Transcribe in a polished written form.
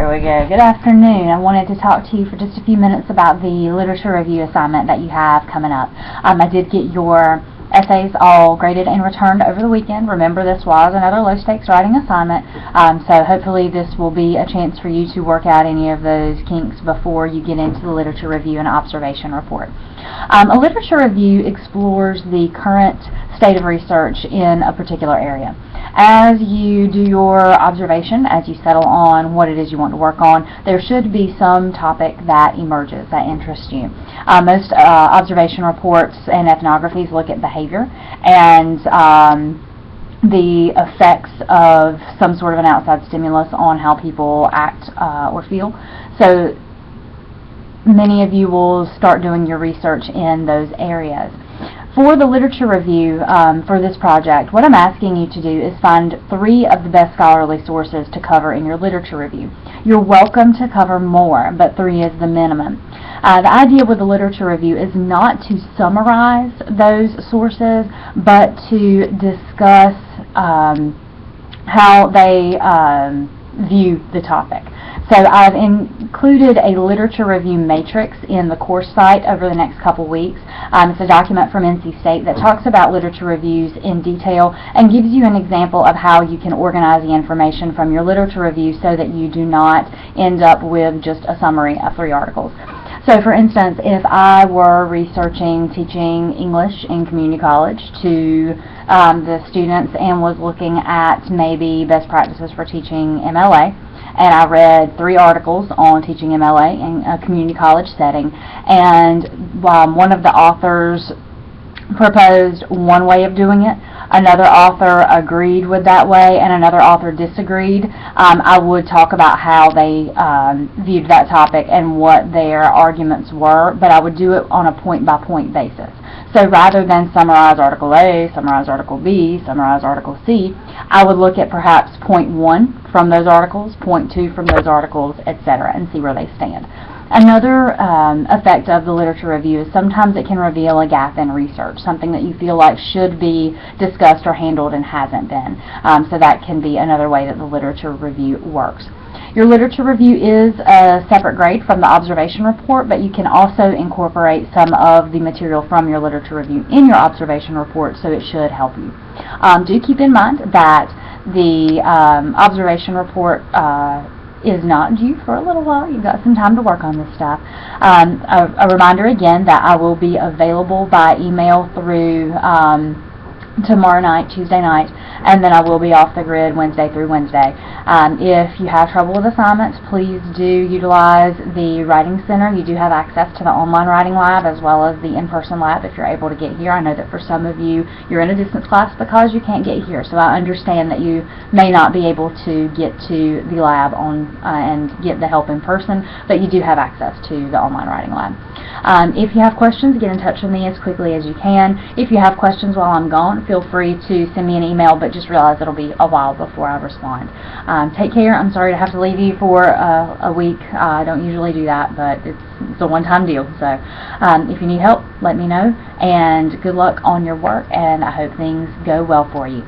There we go. Good afternoon. I wanted to talk to you for just a few minutes about the literature review assignment that you have coming up. I did get your essays all graded and returned over the weekend. Remember, this was another low-stakes writing assignment, so hopefully this will be a chance for you to work out any of those kinks before you get into the literature review and observation report. A literature review explores the current state of research in a particular area. As you do your observation, as you settle on what it is you want to work on, there should be some topic that emerges that interests you. Most observation reports and ethnographies look at behavior and the effects of some sort of an outside stimulus on how people act or feel. So many of you will start doing your research in those areas. For the literature review for this project, what I'm asking you to do is find 3 of the best scholarly sources to cover in your literature review. You're welcome to cover more, but 3 is the minimum. The idea with the literature review is not to summarize those sources, but to discuss how they view the topic. So I've included a literature review matrix in the course site over the next couple weeks. It's a document from NC State that talks about literature reviews in detail and gives you an example of how you can organize the information from your literature review so that you do not end up with just a summary of 3 articles. So for instance, if I were researching teaching English in community college to the students and was looking at maybe best practices for teaching MLA, and I read 3 articles on teaching MLA in a community college setting, and one of the authors proposed one way of doing it, another author agreed with that way, and another author disagreed, I would talk about how they viewed that topic and what their arguments were, but I would do it on a point-by-point basis. So rather than summarize Article A, summarize Article B, summarize Article C, I would look at perhaps point 1 from those articles, point 2 from those articles, etc., and see where they stand. Another effect of the literature review is sometimes it can reveal a gap in research, something that you feel like should be discussed or handled and hasn't been. So that can be another way that the literature review works. Your literature review is a separate grade from the observation report, but you can also incorporate some of the material from your literature review in your observation report, so it should help you. Do keep in mind that the observation report is not due for a little while. You've got some time to work on this stuff. A reminder again that I will be available by email through tomorrow night, Tuesday night, and then I will be off the grid Wednesday through Wednesday. If you have trouble with assignments, please do utilize the Writing Center. You do have access to the online writing lab as well as the in-person lab if you're able to get here. I know that for some of you, you're in a distance class because you can't get here, so I understand that you may not be able to get to the lab and get the help in person, but you do have access to the online writing lab. If you have questions, get in touch with me as quickly as you can. If you have questions while I'm gone, feel free to send me an email, but just realize it'll be a while before I respond. Take care. I'm sorry to have to leave you for a week. I don't usually do that, but it's a one-time deal. So if you need help, let me know, and good luck on your work, and I hope things go well for you.